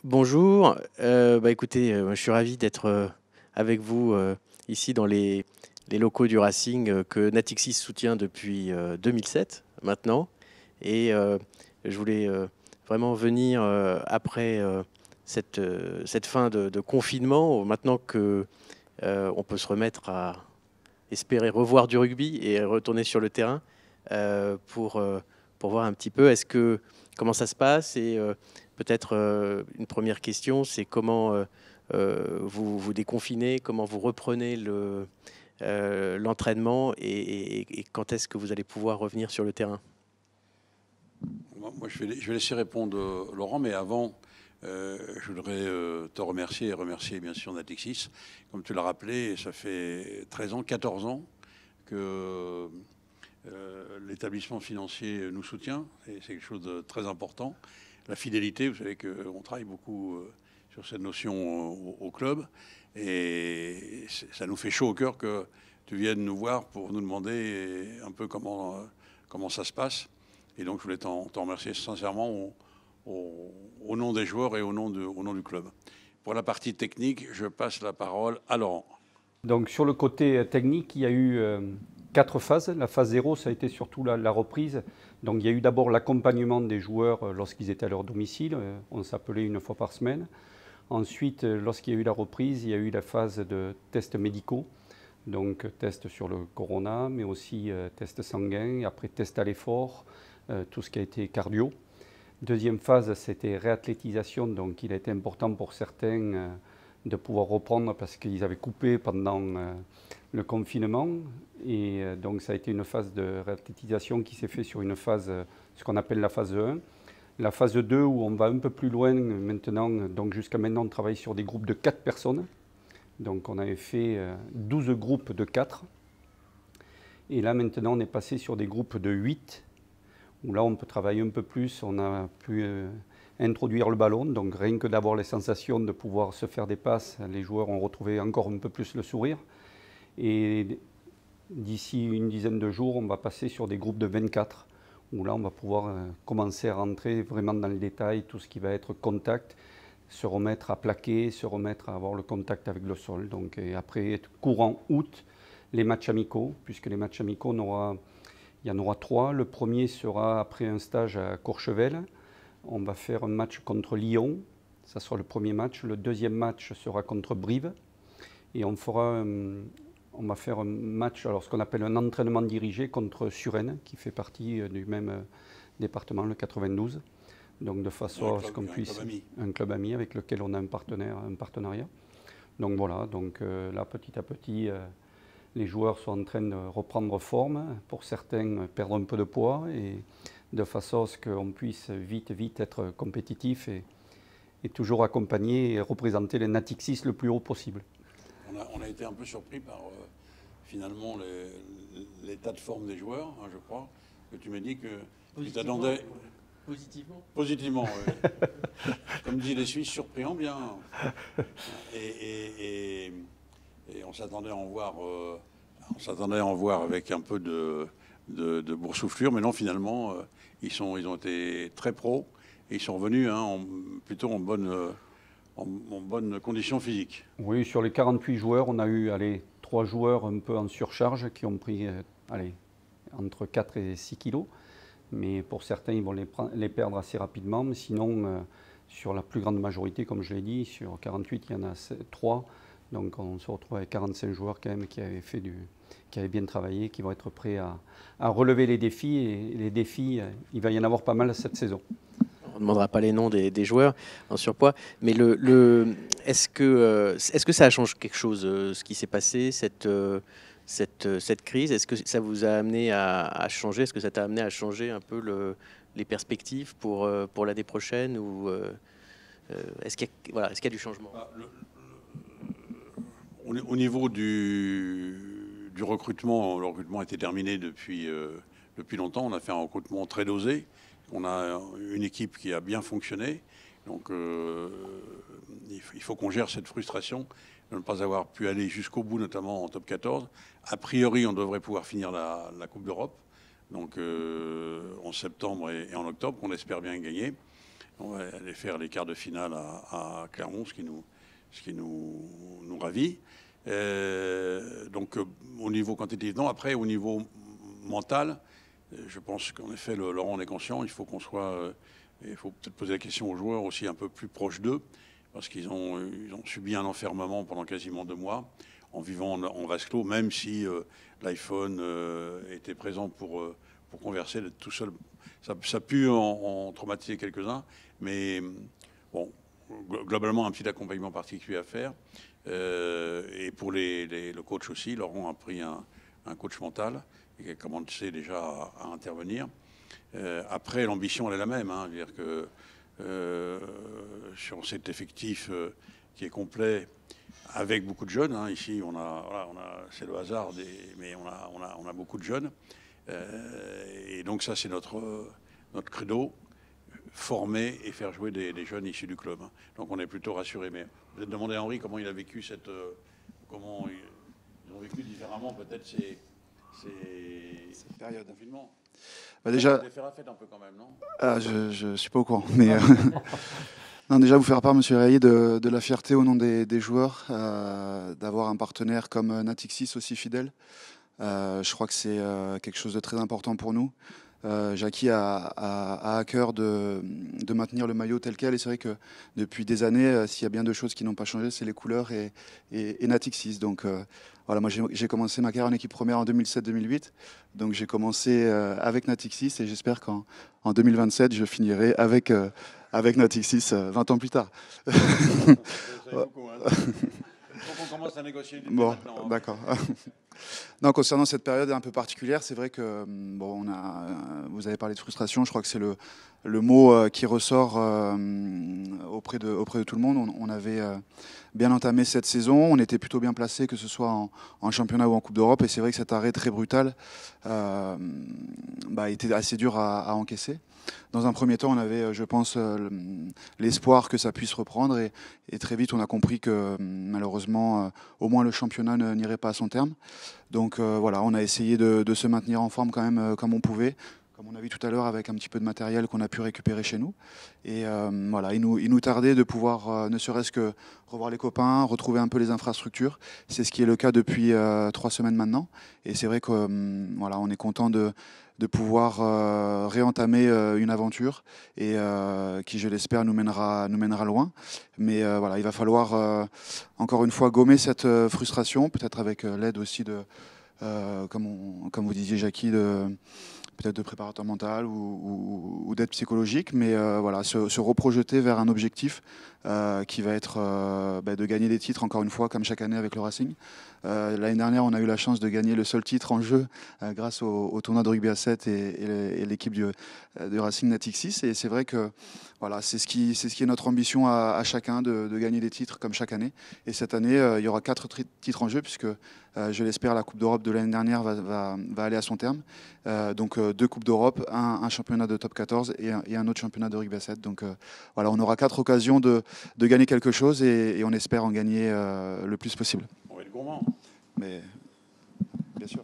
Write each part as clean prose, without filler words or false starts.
Bonjour, écoutez, je suis ravi d'être, avec vous, ici dans les locaux du Racing, que Natixis soutient depuis, 2007 maintenant et je voulais, vraiment venir, après, cette fin de confinement, maintenant que, on peut se remettre à espérer revoir du rugby et retourner sur le terrain, pour voir un petit peu comment ça se passe et peut-être une première question, c'est comment vous vous déconfinez, comment vous reprenez l'entraînement et quand est-ce que vous allez pouvoir revenir sur le terrain? Moi, je vais laisser répondre Laurent, mais avant, je voudrais te remercier et remercier bien sûr Natixis. Comme tu l'as rappelé, ça fait 13 ans, 14 ans que l'établissement financier nous soutient, et c'est quelque chose de très important. La fidélité, vous savez qu'on travaille beaucoup sur cette notion au club, et ça nous fait chaud au cœur que tu viennes nous voir pour nous demander un peu comment ça se passe. Et donc, je voulais t'en remercier sincèrement au nom des joueurs et au nom du club. Pour la partie technique, je passe la parole à Laurent. Donc sur le côté technique, il y a eu 4 phases. La phase 0, ça a été surtout la reprise. Donc il y a eu d'abord l'accompagnement des joueurs lorsqu'ils étaient à leur domicile. On s'appelait une fois par semaine. Ensuite, lorsqu'il y a eu la reprise, il y a eu la phase de tests médicaux. Donc tests sur le corona, mais aussi tests sanguins, après tests à l'effort, tout ce qui a été cardio. Deuxième phase, c'était réathlétisation. Donc il a été important pour certains de pouvoir reprendre parce qu'ils avaient coupé pendant le confinement. Et donc ça a été une phase de réathlétisation qui s'est faite sur une phase, ce qu'on appelle la phase 1. La phase 2 où on va un peu plus loin maintenant, donc jusqu'à maintenant on travaille sur des groupes de 4 personnes. Donc on avait fait 12 groupes de 4. Et là maintenant on est passé sur des groupes de 8, où là on peut travailler un peu plus, on a pu introduire le ballon, donc rien que d'avoir les sensations de pouvoir se faire des passes, les joueurs ont retrouvé encore un peu plus le sourire. Et d'ici une dizaine de jours, on va passer sur des groupes de 24, où là on va pouvoir commencer à rentrer vraiment dans le détail, tout ce qui va être contact, se remettre à plaquer, se remettre à avoir le contact avec le sol. Donc, et après, courant août, les matchs amicaux, puisque les matchs amicaux, il y en aura 3. Le premier sera après un stage à Courchevel. On va faire un match contre Lyon, ça sera le premier match. Le deuxième match sera contre Brive. Et on va faire un match, alors ce qu'on appelle un entraînement dirigé contre Suresnes, qui fait partie du même département, le 92. Donc de façon à ce qu'on puisse... Un club ami avec lequel on a un partenariat. Donc voilà, donc là petit à petit, les joueurs sont en train de reprendre forme. Pour certains, perdre un peu de poids et de façon à ce qu'on puisse vite être compétitif et toujours accompagner et représenter les Natixis le plus haut possible. On a été un peu surpris par finalement l'état de forme des joueurs, hein, je crois, que tu m'as dit que tu t'attendais... Positivement. Positivement, oui. Comme disent les Suisses, surpris en bien. Et on s'attendait à en voir avec un peu de boursouflure, mais non, finalement, ils ont été très pros et ils sont revenus plutôt en bonne condition physique. Oui, sur les 48 joueurs, on a eu 3 joueurs un peu en surcharge qui ont pris entre 4 et 6 kilos. Mais pour certains, ils vont les perdre assez rapidement. Mais sinon, sur la plus grande majorité, comme je l'ai dit, sur 48, il y en a 3. Donc on se retrouve avec 45 joueurs quand même qui avaient bien travaillé, qui vont être prêts à relever les défis. Et les défis, il va y en avoir pas mal cette saison. On ne demandera pas les noms des joueurs en surpoids, mais est-ce que ça a changé quelque chose, ce qui s'est passé, cette crise? Est-ce que ça vous a amené à changer? Est-ce que ça t'a amené à changer un peu les perspectives pour l'année prochaine ou est-ce qu'il y a du changement? Au niveau du recrutement, le recrutement a été terminé depuis longtemps. On a fait un recrutement très dosé. On a une équipe qui a bien fonctionné. Donc il faut qu'on gère cette frustration de ne pas avoir pu aller jusqu'au bout, notamment en top 14. A priori, on devrait pouvoir finir la Coupe d'Europe, donc en septembre et en octobre, qu'on espère bien gagner. On va aller faire les quarts de finale à Clermont, ce qui nous ravit. Donc au niveau quantitatif, non. Après, au niveau mental, je pense qu'en effet, Laurent en est conscient. Il faut qu'on soit... il faut peut-être poser la question aux joueurs aussi un peu plus proches d'eux, parce qu'ils ont subi un enfermement pendant quasiment 2 mois, en vivant en vase clos, même si l'iPhone était présent pour converser, d'être tout seul. Ça a pu en traumatiser quelques-uns, mais bon, globalement, un petit accompagnement particulier à faire. Et pour le coach aussi, Laurent a pris un coach mental et a commencé déjà à intervenir. Après, l'ambition, elle est la même. Hein, c'est-à-dire que sur cet effectif qui est complet, avec beaucoup de jeunes, hein, ici, c'est le hasard, mais on a beaucoup de jeunes. Et donc ça, c'est notre credo, former et faire jouer des jeunes issus du club. Hein. Donc on est plutôt rassurés. Mais vous avez demandé à Henri comment il a vécu comment ils ont vécu différemment peut-être cette période de confinement. Bah déjà, vous faire la fête un peu quand même, non? Je suis pas au courant. Mais non, déjà vous faire part, Monsieur Rayet, de la fierté au nom des joueurs d'avoir un partenaire comme Natixis aussi fidèle. Je crois que c'est quelque chose de très important pour nous. Jackie a à cœur de maintenir le maillot tel quel. Et c'est vrai que depuis des années, s'il y a bien 2 choses qui n'ont pas changé, c'est les couleurs et Natixis. Donc voilà, moi j'ai commencé ma carrière en équipe première en 2007-2008. Donc j'ai commencé avec Natixis et j'espère qu'en 2027, je finirai avec Natixis 20 ans plus tard. Beaucoup, hein. Donc on commence à négocier. Bon, d'accord. Non, concernant cette période un peu particulière, c'est vrai que bon, vous avez parlé de frustration. Je crois que c'est le mot qui ressort auprès de tout le monde. On avait bien entamé cette saison. On était plutôt bien placé, que ce soit en championnat ou en Coupe d'Europe. Et c'est vrai que cet arrêt très brutal était assez dur à encaisser. Dans un premier temps, on avait, je pense, l'espoir que ça puisse reprendre. Et très vite, on a compris que malheureusement, au moins le championnat n'irait pas à son terme. Donc voilà, on a essayé de se maintenir en forme quand même comme on pouvait. Comme on a vu tout à l'heure, avec un petit peu de matériel qu'on a pu récupérer chez nous. Et voilà, il nous tardait de pouvoir, ne serait-ce que revoir les copains, retrouver un peu les infrastructures. C'est ce qui est le cas depuis 3 semaines maintenant. Et c'est vrai que voilà, on est content de pouvoir réentamer une aventure et qui, je l'espère, nous mènera loin. Mais voilà, il va falloir encore une fois gommer cette frustration, peut-être avec l'aide aussi comme vous disiez, Jackie, peut-être de préparateur mental ou d'aide psychologique, mais voilà, se reprojeter vers un objectif qui va être de gagner des titres, encore une fois, comme chaque année avec le Racing. L'année dernière, on a eu la chance de gagner le seul titre en jeu grâce au tournoi de rugby à 7 et l'équipe du Racing Natixis. Et c'est vrai que voilà, c'est ce qui est notre ambition à chacun, de gagner des titres comme chaque année. Et cette année, il y aura 4 titres en jeu, puisque je l'espère, la Coupe d'Europe de l'année dernière va aller à son terme. Donc 2 Coupes d'Europe, un championnat de top 14 et un autre championnat de rugby à 7. Donc voilà, on aura 4 occasions de gagner quelque chose et on espère en gagner le plus possible. On va être gourmand. Mais bien sûr.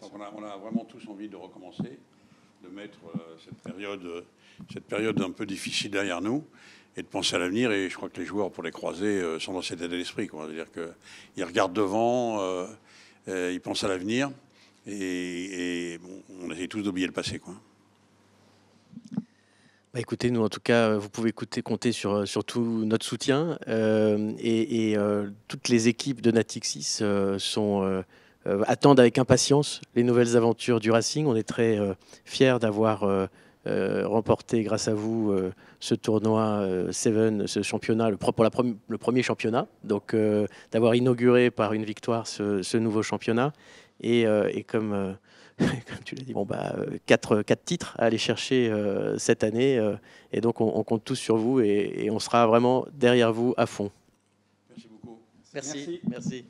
Donc on a vraiment tous envie de recommencer, de mettre cette période un peu difficile derrière nous et de penser à l'avenir. Et je crois que les joueurs, pour les croiser, sont dans cet état d'esprit. C'est-à-dire qu'ils regardent devant, ils pensent à l'avenir et bon, on essaie tous d'oublier le passé, quoi. Bah écoutez, nous en tout cas, vous pouvez compter sur tout notre soutien et toutes les équipes de Natixis attendent avec impatience les nouvelles aventures du Racing. On est très fiers d'avoir remporté grâce à vous ce tournoi Seven, ce championnat, le premier championnat, donc d'avoir inauguré par une victoire ce nouveau championnat et comme tu l'as dit, 4 titres à aller chercher cette année. Et donc, on compte tous sur vous et on sera vraiment derrière vous à fond. Merci beaucoup. Merci. Merci.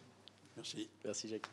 Merci, Jacques.